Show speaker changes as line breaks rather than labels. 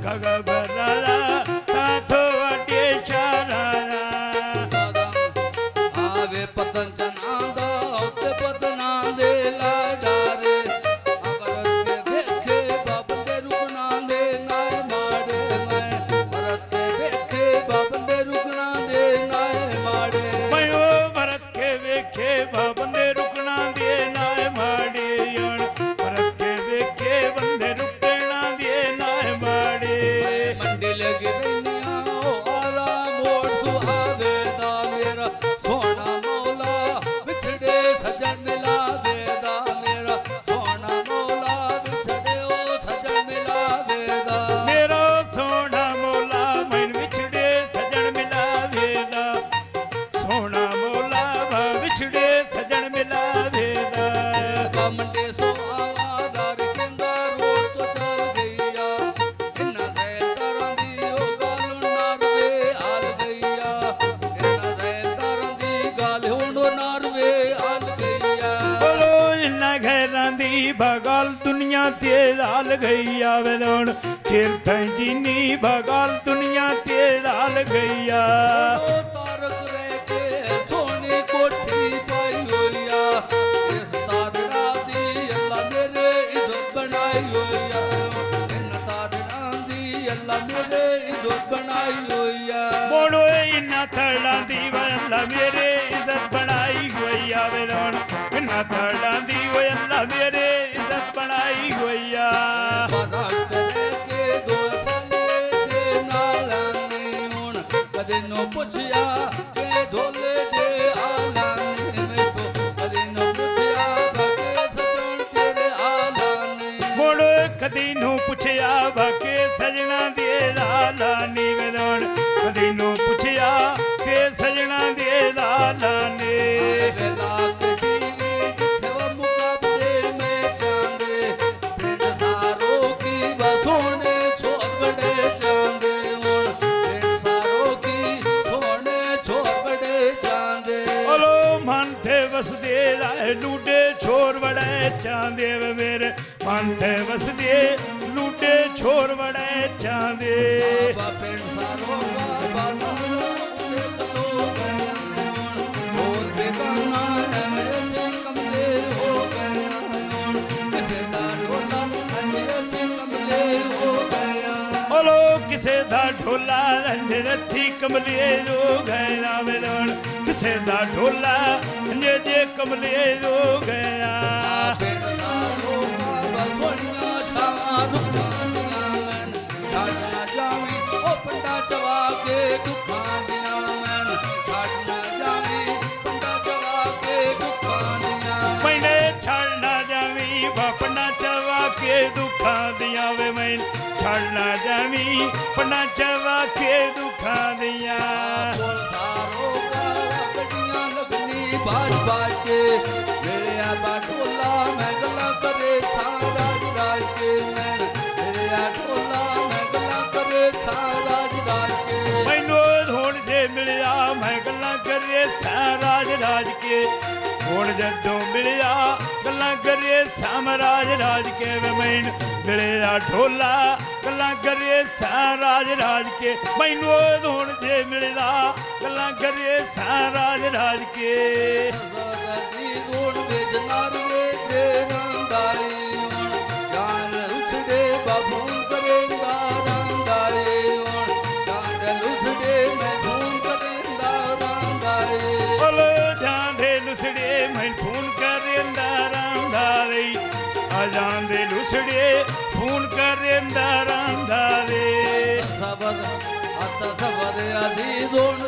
खगबराला ताथो अटे चारारा
आवे पतन चनादा उते पतना दे लाडारे अमरत के देखे बाबंदे रुकना दे नाय माड़े मैं भरत के देखे बाबंदे रुकना दे नाय माड़े
मैं ओ भरत के वेखे बाबंदे रुकना दे नाय माड़े भरत के वेखे बंदे रुकना दे नाय माड़े
मंडी लगी रैनिया ओ आला मोड़ सुहावे दा मेरा सोना मौला बिछड़े सजन मिला दे दा मेरा सोना मौला बिछड़े ओ सजन मिला दे दा
मेरा सोना मौला मैन बिछड़े सजन मिला देदा सोना मौला बिछड़े सजन मिला देदा
मंडे सो आवादार किंदा रोड तो चल गईया इन्ना ज़ैलदारां दी ओ गल नारवे आल गईया इन्ना ज़ैलदारां दी गल हुण नारवे आल गईया
बोलो इन्ना घरां दी भगल दुनिया ते लाल गई आवे लोण तीर्थ जीनी भगल दुनिया ते लाल गईया
ओ तारक रह के सोनी कोठी पाई होया इस तारड़ा दी अल्लाह मेरे इज्जत बनाई होया इन तारड़ा दी अल्लाह मेरे इज्जत बनाई होया
बोलो इन्ना थड़ा दी वल्ला मेरे इज्जत बनाई हुई आवे लोण इन्ना थड़ा दी वल्ला मेरे इज्जत बनाई हुईया
बारात के दो साले दे नाल ने हुण कदे नो पुछया के ढोले दे आलाने में तो कदे नो पुछया के सजन तेरे आलाने
बोलो कदी नू पुछया बाके सजना दे लाला नी वेलोण कदी नू पुछया के सजना दे लाला ने
वेला के दीवी जिथे वो मुकाबले में चांदे पिंड सारो की बसोने छोड़ बड़े चांदे हुण पिंड सारो की सोने छोड़ बड़े चांदे
बोलो मन थे वसदे लाए लूटे छोर बड़े चांदे वे मेरे मन थे वसदे लूटे छोर बड़े चांदे
बाबा पिंड सारो बाबा नालो देख लो गया हुण और बेगाना है मेरे कमले हो गया हुण किसे दा ढोला है मेरे कमले हो गया
बोलो किसे दा ढोला रंजे रथी कमले लो गया वेलोण किसे दा ढोला रंजे जे कमले लो गया
पिंड सारो बाबा सोनिया छावा दुखां दियां मैन छड़ ना जावी ओ पंडा चवा के दुखां दियां मैन छड़ ना जावी पंडा चवा के दुखां दियां
मैंने छड़ना जावी अपना चवा के दुखा दिया वे मैं छड़ना जावी अपना चवा के दुखा दिया
बोल सारो गड्डियां लगनी बाज बाज के मेरे आबा ढोला मैं गला करे था राज राज के मैन मेरे आ ढोला मैं गला करे था राज राज के
मैनू हुण जे मिलिया मैं गल्लां करे सां राज राज के हुण जदों मिलिया गल्लां करे सां राज राज के वे मैनू मिलिया ढोला गल्लां करे सां राज राज के मैनू हुण जे मिलिया गल्लां करे सां राज राज के
दी गोड़ विच नारवे दे रंगाई हुण जान उठदे बाबून करेंदा रंगाई हुण जान उठदे मैं खून करेंदा रंगाई
बोलो जांदे लुसड़े मैं खून करेंदा रंगाई आ जांदे लुसड़े खून करेंदा रंगाई
सबर अत सबर अधी दोन